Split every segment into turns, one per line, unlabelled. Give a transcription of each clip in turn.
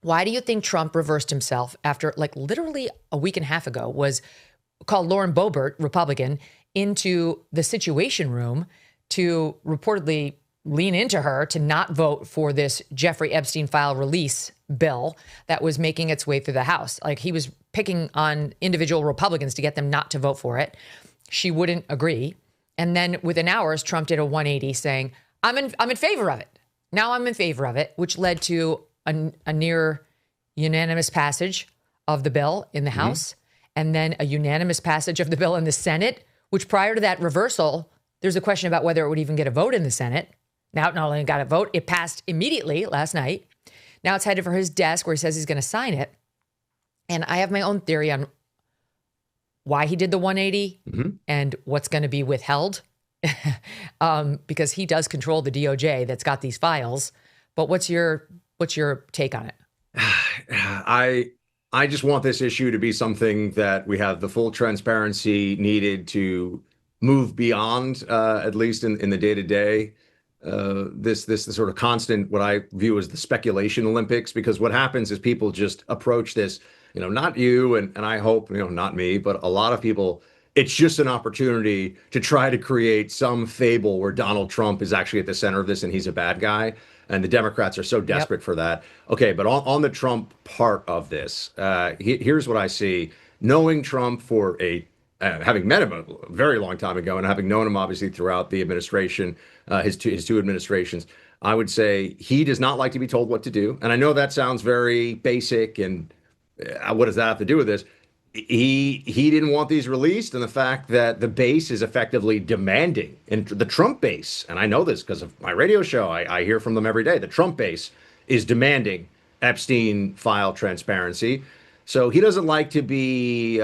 Why do you think Trump reversed himself after, like, literally a week and a half ago, was called Lauren Boebert, Republican, into the Situation Room to reportedly lean into her to not vote for this Jeffrey Epstein file release bill that was making its way through the House? Like, he was picking on individual Republicans to get them not to vote for it. She wouldn't agree. And then within hours, Trump did a 180 saying, I'm in favor of it. Now I'm in favor of it, which led to a near unanimous passage of the bill in the House, and then a unanimous passage of the bill in the Senate, which prior to that reversal, there's a question about whether it would even get a vote in the Senate. Now it not only got a vote, it passed immediately last night. Now it's headed for his desk where he says he's going to sign it. And I have my own theory on why he did the 180 and what's going to be withheld. Because he does control the DOJ that's got these files. But what's your take on it?
I just want this issue to be something that we have the full transparency needed to move beyond, at least in the day-to-day. This sort of constant, what I view as the speculation Olympics, because what happens is people just approach this, not you and I hope, not me, but a lot of people. It's just an opportunity to try to create some fable where Donald Trump is actually at the center of this and he's a bad guy. And the Democrats are so desperate for that. Okay, but on the Trump part of this, here's what I see. Knowing Trump for having met him a very long time ago and having known him obviously throughout the administration, his two administrations, I would say he does not like to be told what to do. And I know that sounds very basic, and what does that have to do with this? He didn't want these released, and the fact that the base is effectively demanding, and the Trump base, and I know this because of my radio show, I hear from them every day, the Trump base is demanding Epstein file transparency. So he doesn't like to be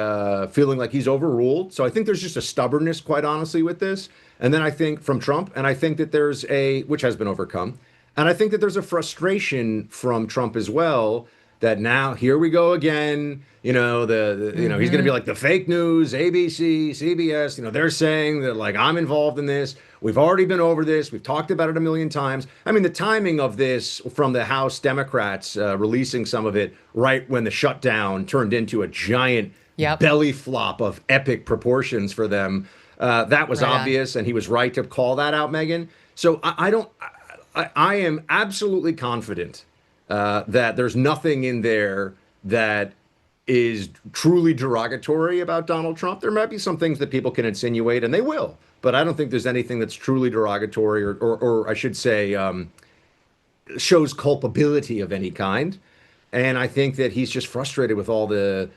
feeling like he's overruled. So I think there's just a stubbornness, quite honestly, with this. And then I think from Trump, and I think that there's which has been overcome, and I think that there's a frustration from Trump as well, that now here we go again. He's going to be like the fake news, ABC, CBS. They're saying that, like, I'm involved in this. We've already been over this. We've talked about it a million times. I mean, the timing of this from the House Democrats releasing some of it right when the shutdown turned into a giant belly flop of epic proportions for them. That was obvious, and he was right to call that out, Megyn. So I am absolutely confident that there's nothing in there that is truly derogatory about Donald Trump. There might be some things that people can insinuate, and they will, but I don't think there's anything that's truly derogatory or I should say, shows culpability of any kind. And I think that he's just frustrated with all the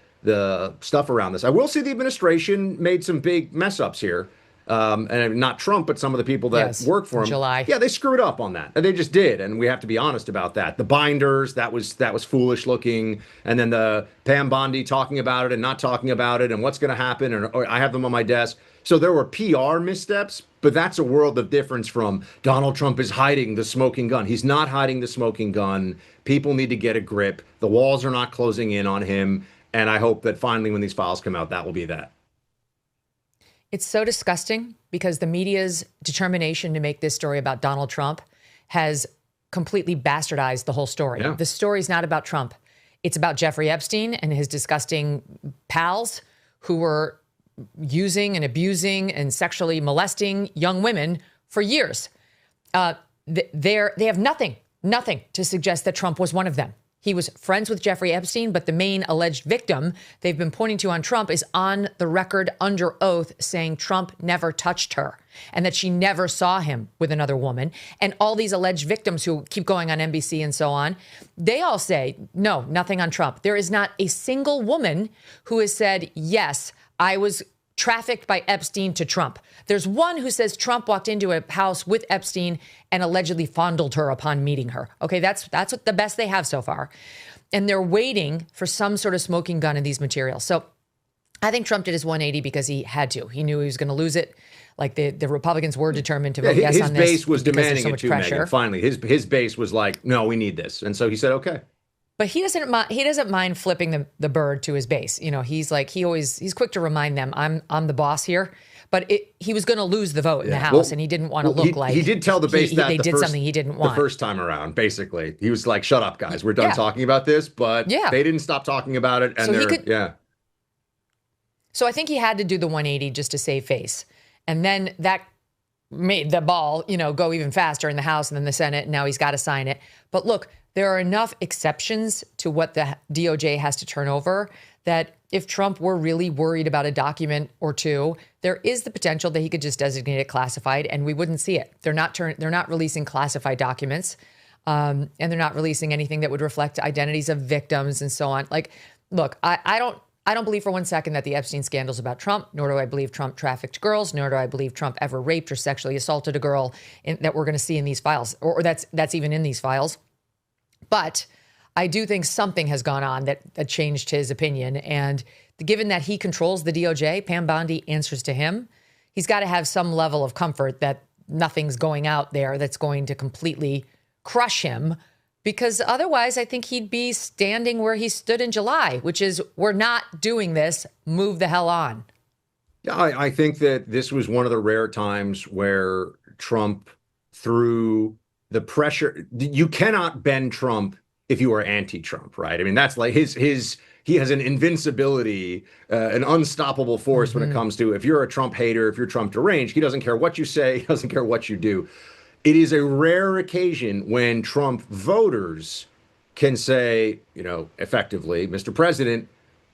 stuff around this. I will say the administration made some big mess ups here. And not Trump, but some of the people that work for him.
July.
Yeah, they screwed up on that. And they just did. And we have to be honest about that. The binders, that was foolish looking. And then the Pam Bondi talking about it and not talking about it and what's going to happen. Or I have them on my desk. So there were PR missteps, but that's a world of difference from Donald Trump is hiding the smoking gun. He's not hiding the smoking gun. People need to get a grip. The walls are not closing in on him. And I hope that finally when these files come out, that will be that.
It's so disgusting because the media's determination to make this story about Donald Trump has completely bastardized the whole story.
Yeah.
The story's not about Trump. It's about Jeffrey Epstein and his disgusting pals who were using and abusing and sexually molesting young women for years. They have nothing to suggest that Trump was one of them. He was friends with Jeffrey Epstein, but the main alleged victim they've been pointing to on Trump is on the record under oath saying Trump never touched her and that she never saw him with another woman. And all these alleged victims who keep going on NBC and so on, they all say, no, nothing on Trump. There is not a single woman who has said, yes, I was trafficked by Epstein to Trump. There's one who says Trump walked into a house with Epstein and allegedly fondled her upon meeting her. Okay, that's what the best they have so far. And they're waiting for some sort of smoking gun in these materials. So I think Trump did his 180 because he had to. He knew he was going to lose it. Like the Republicans were determined to vote yes on this.
His base was demanding
so
it too,
pressure.
Megyn. Finally, his base was like, no, we need this. And so he said, okay.
But he doesn't mind flipping the bird to his base. You know, he's quick to remind them, I'm the boss here. But he was going to lose the vote in the House, and he didn't want to look like
he did tell the base that
they did something he didn't want
the first time around. Basically, he was like, "Shut up, guys, we're done talking about this." But they didn't stop talking about it, and
So I think he had to do the 180 just to save face, and then that made the ball, go even faster in the House and then the Senate. And now he's got to sign it. But look, there are enough exceptions to what the DOJ has to turn over that if Trump were really worried about a document or two, there is the potential that he could just designate it classified and we wouldn't see it. They're not releasing classified documents, and they're not releasing anything that would reflect identities of victims and so on. Like, look, I don't believe for one second that the Epstein scandal is about Trump, nor do I believe Trump trafficked girls, nor do I believe Trump ever raped or sexually assaulted a girl that we're going to see in these files, or that's even in these files. But I do think something has gone on that changed his opinion. And given that he controls the DOJ, Pam Bondi answers to him, he's got to have some level of comfort that nothing's going out there that's going to completely crush him. Because otherwise, I think he'd be standing where he stood in July, which is, we're not doing this, move the hell on.
Yeah, I think that this was one of the rare times where Trump threw the pressure. You cannot bend Trump if you are anti-Trump, right? I mean, that's like he has an invincibility, an unstoppable force when it comes to, if you're a Trump hater, if you're Trump deranged, he doesn't care what you say, he doesn't care what you do. It is a rare occasion when Trump voters can say, effectively, Mr. President,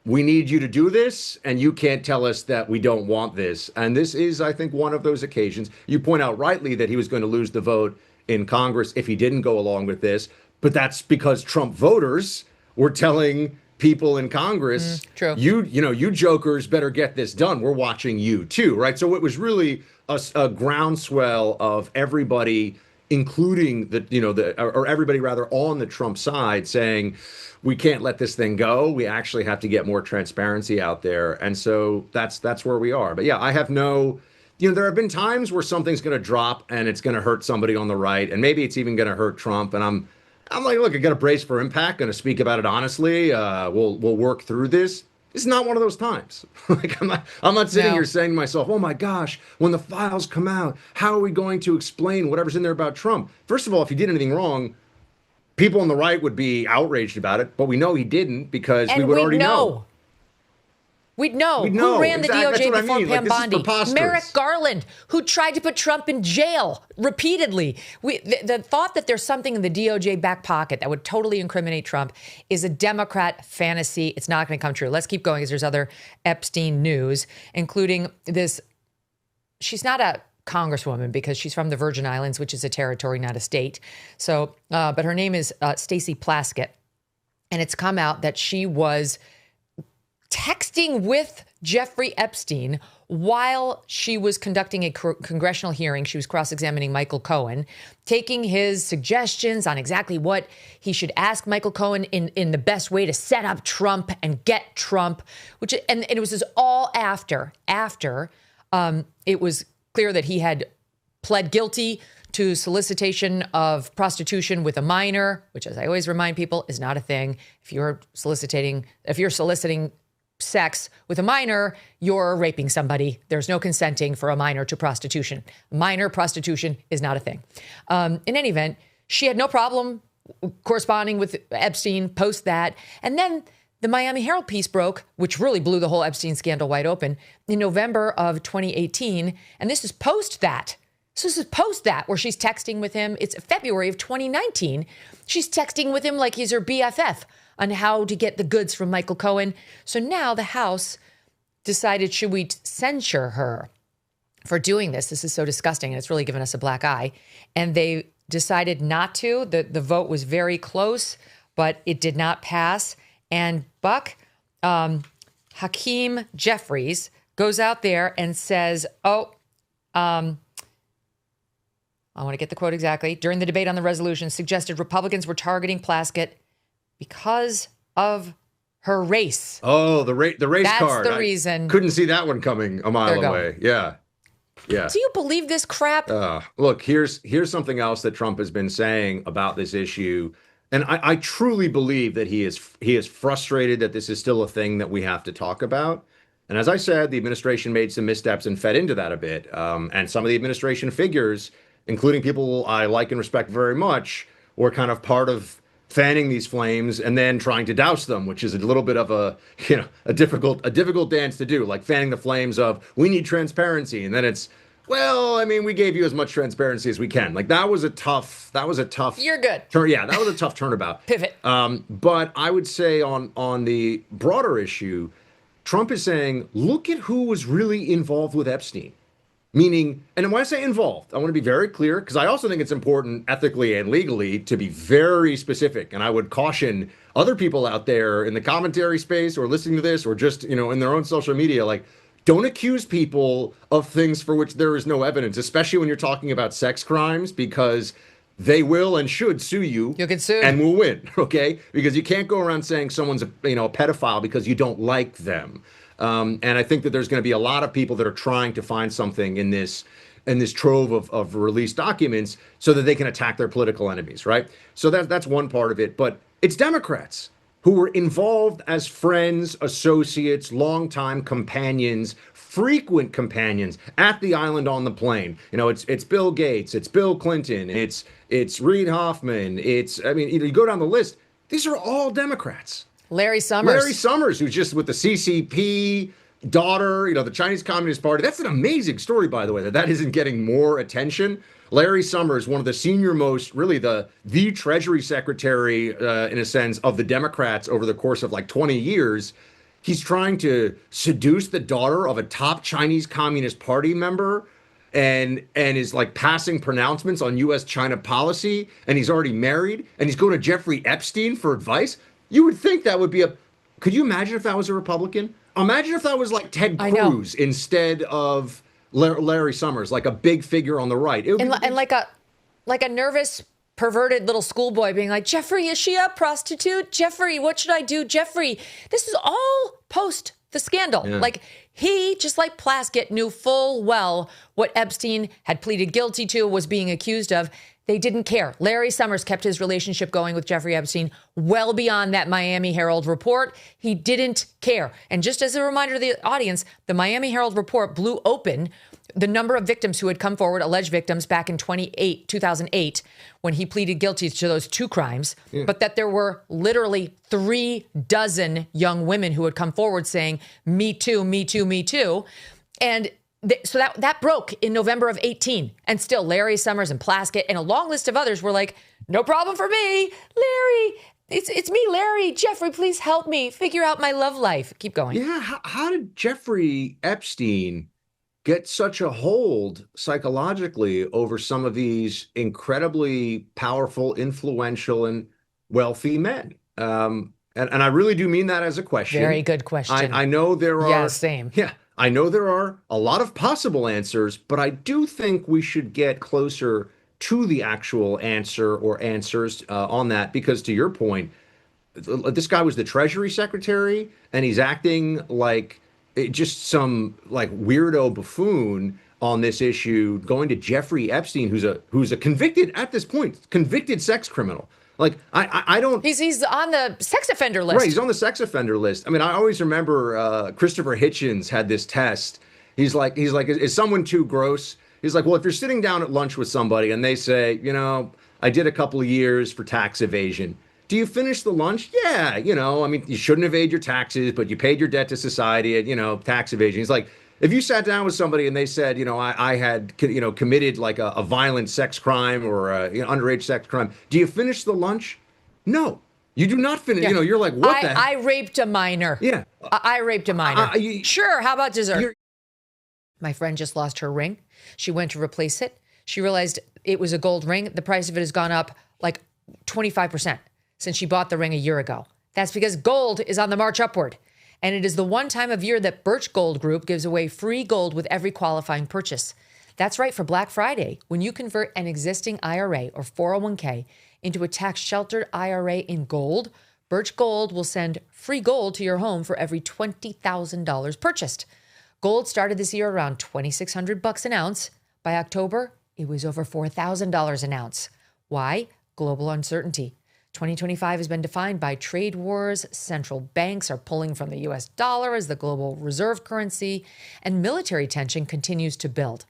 we need you to do this, and you can't tell us that we don't want this. And this is, I think, one of those occasions. You point out rightly that he was going to lose the vote in Congress if he didn't go along with this, but that's because Trump voters were telling people in Congress,
true.
You jokers better get this done. We're watching you too, right? So it was really a groundswell of everybody, including everybody rather on the Trump side, saying we can't let this thing go. We actually have to get more transparency out there, and so that's where we are. But yeah, I have no. There have been times where something's going to drop and it's going to hurt somebody on the right, and maybe it's even going to hurt Trump. And I'm like, look, I got to brace for impact. Going to speak about it honestly. We'll work through this. It's not one of those times. Like I'm not sitting here saying to myself, oh my gosh, when the files come out, how are we going to explain whatever's in there about Trump? First of all, if he did anything wrong, people on the right would be outraged about it. But we know he didn't because we would already know.
We'd know. Who ran the DOJ before Pam Bondi? Merrick Garland, who tried to put Trump in jail repeatedly. The thought that there's something in the DOJ back pocket that would totally incriminate Trump is a Democrat fantasy. It's not going to come true. Let's keep going because there's other Epstein news, including this. She's not a congresswoman because she's from the Virgin Islands, which is a territory, not a state. So, but her name is Stacey Plaskett. And it's come out that she was texting with Jeffrey Epstein while she was conducting a congressional hearing. She was cross-examining Michael Cohen, taking his suggestions on exactly what he should ask Michael Cohen in the best way to set up Trump and get Trump, and it was just all after it was clear that he had pled guilty to solicitation of prostitution with a minor, which, as I always remind people, is not a thing. If you're soliciting sex with a minor, you're raping somebody. There's no consenting for a minor to prostitution. Minor prostitution is not a thing. In any event, she had no problem corresponding with Epstein post that. And then the Miami Herald piece broke, which really blew the whole Epstein scandal wide open, in November of 2018. And this is post that. So this is post that, where she's texting with him. It's February of 2019. She's texting with him like he's her BFF on how to get the goods from Michael Cohen. So now the House decided, should we censure her for doing this? This is so disgusting, and it's really given us a black eye. And they decided not to. The vote was very close, but it did not pass. And Buck, Hakeem Jeffries goes out there and says, I want to get the quote exactly. During the debate on the resolution, suggested Republicans were targeting Plaskett because of her race. Oh,
the race card.
That's the reason.
Couldn't see that one coming a mile away. Yeah. Yeah.
Do you believe this crap?
Look, here's something else that Trump has been saying about this issue And I truly believe that he is frustrated that this is still a thing that we have to talk about. And as I said, the administration made some missteps and fed into that a bit. And some of the administration figures, including people I like and respect very much, were kind of part of fanning these flames and then trying to douse them, which is a little bit of a difficult dance to do, like fanning the flames of we need transparency, and then it's, well, I mean, we gave you as much transparency as we can. Like that was a tough.
You're good.
Yeah, that was a tough turnabout.
Pivot.
But I would say on the broader issue, Trump is saying, look at who was really involved with Epstein. Meaning, and when I say involved, I want to be very clear, because I also think it's important ethically and legally to be very specific. And I would caution other people out there in the commentary space or listening to this or just, in their own social media, like, don't accuse people of things for which there is no evidence, especially when you're talking about sex crimes, because they will and should sue you.
You'll get sued.
And will win, okay? Because you can't go around saying someone's a pedophile because you don't like them. And I think that there's going to be a lot of people that are trying to find something in this trove of released documents so that they can attack their political enemies, right? So that's one part of it. But it's Democrats who were involved as friends, associates, longtime companions, frequent companions at the island on the plane. It's Bill Gates, it's Bill Clinton, it's Reid Hoffman, you go down the list. These are all Democrats.
Larry Summers,
who's just with the CCP daughter, the Chinese Communist Party. That's an amazing story, by the way, that isn't getting more attention. Larry Summers, one of the senior most, really the Treasury Secretary, in a sense, of the Democrats over the course of like 20 years. He's trying to seduce the daughter of a top Chinese Communist Party member and is like passing pronouncements on U.S.-China policy. And he's already married and he's going to Jeffrey Epstein for advice. You would think that would be could you imagine if that was a Republican? Imagine if that was like Ted Cruz instead of Larry Summers, like a big figure on the right.
And like a nervous, perverted little schoolboy being like, Jeffrey, is she a prostitute? Jeffrey, what should I do? Jeffrey, this is all post the scandal. Yeah. Like he, just like Plaskett, knew full well what Epstein had pleaded guilty to, was being accused of. They didn't care. Larry Summers kept his relationship going with Jeffrey Epstein well beyond that Miami Herald report. He didn't care. And just as a reminder to the audience, the Miami Herald report blew open the number of victims who had come forward, alleged victims, back in 2008, when he pleaded guilty to those two crimes, but that there were literally 36 young women who had come forward saying, me too, me too, me too. And so that broke in November of 18. And still Larry Summers and Plaskett and a long list of others were like, no problem for me. Larry, it's me, Larry. Jeffrey, please help me figure out my love life. Keep going.
Yeah. How did Jeffrey Epstein get such a hold psychologically over some of these incredibly powerful, influential, and wealthy men? And I really do mean that as a question.
Very good question.
I know there are.
Yeah, same.
Yeah. I know there are a lot of possible answers, but I do think we should get closer to the actual answer or answers on that, because to your point, this guy was the Treasury Secretary and he's acting like just some like weirdo buffoon on this issue, going to Jeffrey Epstein, who's a convicted, at this point, convicted sex criminal. Like, I don't...
He's on the sex offender list.
Right, he's on the sex offender list. I mean, I always remember Christopher Hitchens had this test. He's like, is someone too gross? He's like, well, if you're sitting down at lunch with somebody and they say, I did a couple of years for tax evasion. Do you finish the lunch? Yeah, I mean, you shouldn't evade your taxes, but you paid your debt to society at, tax evasion. He's like, if you sat down with somebody and they said, I had, committed like a violent sex crime or underage sex crime, do you finish the lunch? No, you do not finish.
Yeah.
You're like, what the heck?
I raped a minor.
Yeah.
I raped a minor. Sure. How about dessert? My friend just lost her ring. She went to replace it. She realized it was a gold ring. The price of it has gone up like 25% since she bought the ring a year ago. That's because gold is on the march upward. And it is the one time of year that Birch Gold Group gives away free gold with every qualifying purchase. That's right, for Black Friday, when you convert an existing IRA or 401k into a tax-sheltered IRA in gold, Birch Gold will send free gold to your home for every $20,000 purchased. Gold started this year around $2,600 an ounce. By October, it was over $4,000 an ounce. Why? Global uncertainty. 2025 has been defined by trade wars, central banks are pulling from the US dollar as the global reserve currency, and military tension continues to build.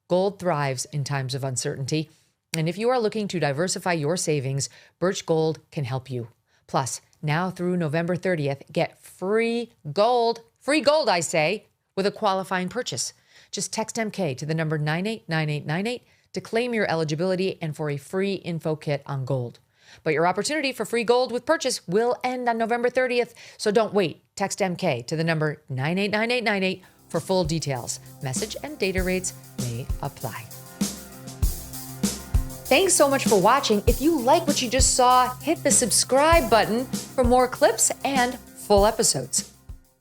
Gold thrives in times of uncertainty, and if you are looking to diversify your savings, Birch Gold can help you. Plus, now through November 30th, get free gold, I say, with a qualifying purchase. Just text MK to the number 989898 to claim your eligibility and for a free info kit on gold. But your opportunity for free gold with purchase will end on November 30th, so don't wait. Text MK to the number 989898 for full details. Message and data rates may apply. Thanks so much for watching. If you like what you just saw, hit the subscribe button for more clips and full episodes.